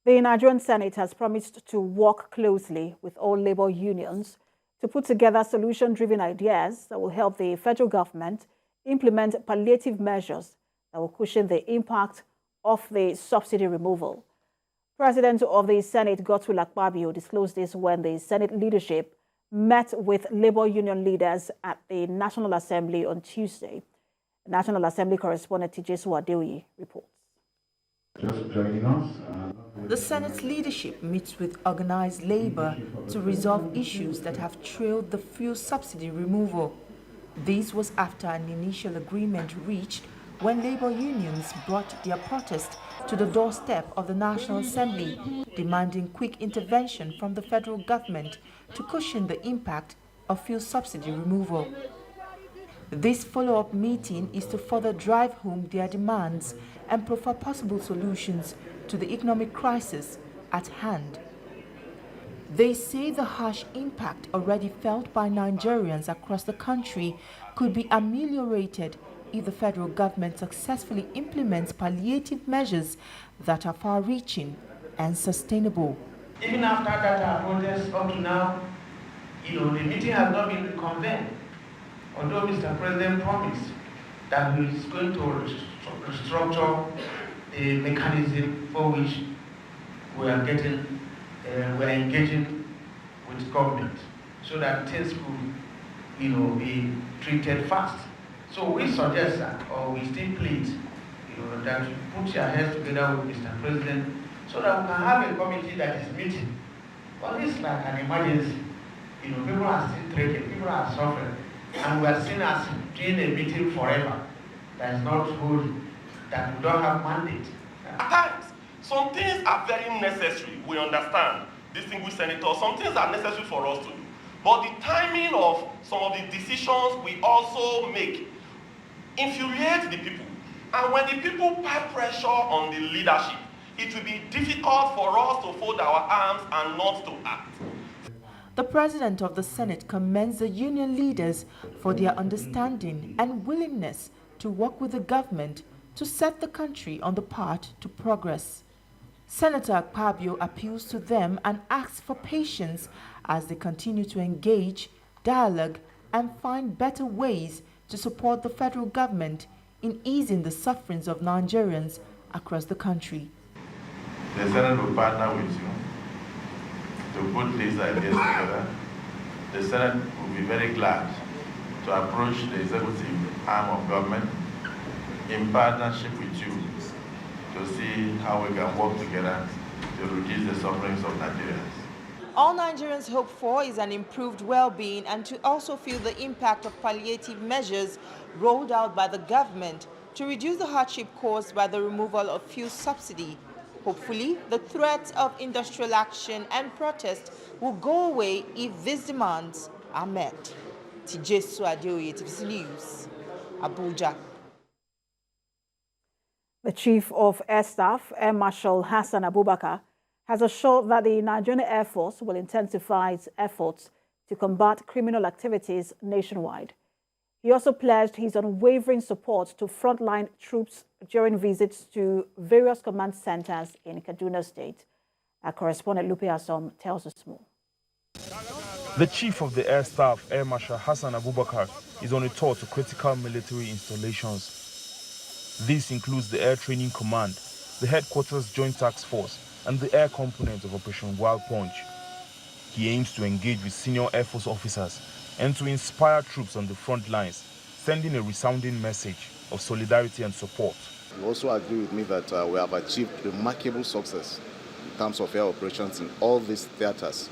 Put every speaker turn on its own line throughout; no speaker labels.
The Nigerian Senate has promised to work closely with all labor unions to put together solution-driven ideas that will help the federal government implement palliative measures that will cushion the impact of the subsidy removal. President of the Senate, Godswill Akpabio, disclosed this when the Senate leadership met with labor union leaders at the National Assembly on Tuesday. National Assembly correspondent TJ reports.
Just joining us.
The Senate's leadership meets with organized labor to resolve issues that have trailed the fuel subsidy removal. This was after an initial agreement reached when labor unions brought their protest to the doorstep of the National Assembly, demanding quick intervention from the federal government to cushion the impact of fuel subsidy removal. This follow-up meeting is to further drive home their demands and proffer possible solutions to the economic crisis at hand. They say the harsh impact already felt by Nigerians across the country could be ameliorated if the federal government successfully implements palliative measures that are far-reaching and sustainable.
Even after that protest up to now, the meeting has not been reconvened. Although Mr. President promised that he is going to restructure a mechanism for which we are engaging with government so that things could, be treated fast. So we suggest that, or we still plead, that you put your heads together with Mr. President so that we can have a committee that is meeting. But it's like an emergency. People are still threatened, people are suffering, and we are seen as doing a meeting forever. That is not good, that we don't have mandate.
At times, some things are very necessary. We understand, distinguished senators, some things are necessary for us to do. But the timing of some of the decisions we also make infuriate the people. And when the people put pressure on the leadership, it will be difficult for us to fold our arms and not to act.
The President of the Senate commends the union leaders for their understanding and willingness to work with the government to set the country on the path to progress. Senator Akpabio appeals to them and asks for patience as they continue to engage, dialogue, and find better ways to support the federal government in easing the sufferings of Nigerians across the country.
The Senate will partner with you to put these ideas together. The Senate will be very glad to approach the executive arm of government in partnership with you to see how we can work together to reduce the sufferings of Nigerians.
All Nigerians hope for is an improved well-being and to also feel the impact of palliative measures rolled out by the government to reduce the hardship caused by the removal of fuel subsidy. Hopefully, the threats of industrial action and protest will go away if these demands are met. TJ TVC News, Abuja.
The Chief of Air Staff, Air Marshal Hassan Abubakar, has assured that the Nigerian Air Force will intensify its efforts to combat criminal activities nationwide. He also pledged his unwavering support to frontline troops during visits to various command centers in Kaduna State. Our correspondent Lupe Asom tells us more.
The Chief of the Air Staff, Air Marshal Hassan Abubakar, is on a tour to critical military installations. This includes the Air Training Command, the Headquarters Joint Task Force, and the air component of Operation Wild Punch. He aims to engage with senior Air Force officers and to inspire troops on the front lines, sending a resounding message of solidarity and support.
You also agree with me that we have achieved remarkable success in terms of air operations in all these theaters.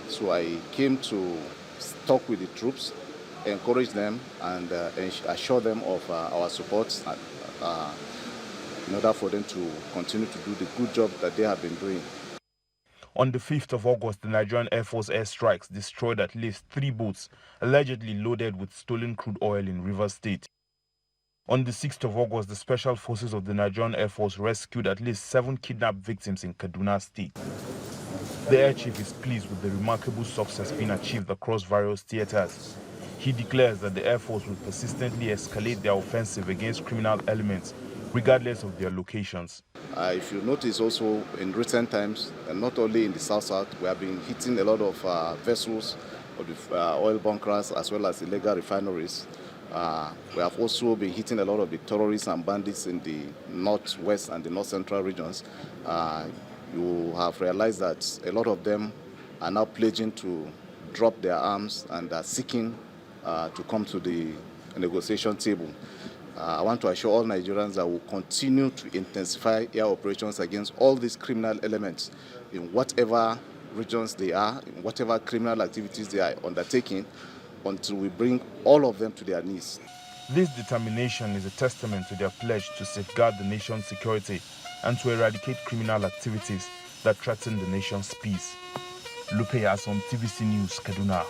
So I came to talk with the troops, encourage them, and assure them of our support in order for them to continue to do the good job that they have been doing.
On the 5th of August, the Nigerian Air Force airstrikes destroyed at least 3 boats allegedly loaded with stolen crude oil in Rivers State. On the 6th of August, the Special Forces of the Nigerian Air Force rescued at least 7 kidnapped victims in Kaduna State. The Air Chief is pleased with the remarkable success being achieved across various theaters. He declares that the Air Force will persistently escalate their offensive against criminal elements regardless of their locations.
If you notice also in recent times, and not only in the South, we have been hitting a lot of vessels of the oil bunkers as well as illegal refineries. We have also been hitting a lot of the terrorists and bandits in the northwest and the north central regions. You have realized that a lot of them are now pledging to drop their arms and are seeking to come to the negotiation table. I want to assure all Nigerians that we'll continue to intensify air operations against all these criminal elements in whatever regions they are, in whatever criminal activities they are undertaking, until we bring all of them to their knees.
This determination is a testament to their pledge to safeguard the nation's security and to eradicate criminal activities that threaten the nation's peace. Lupe Asom, TVC News, Kaduna.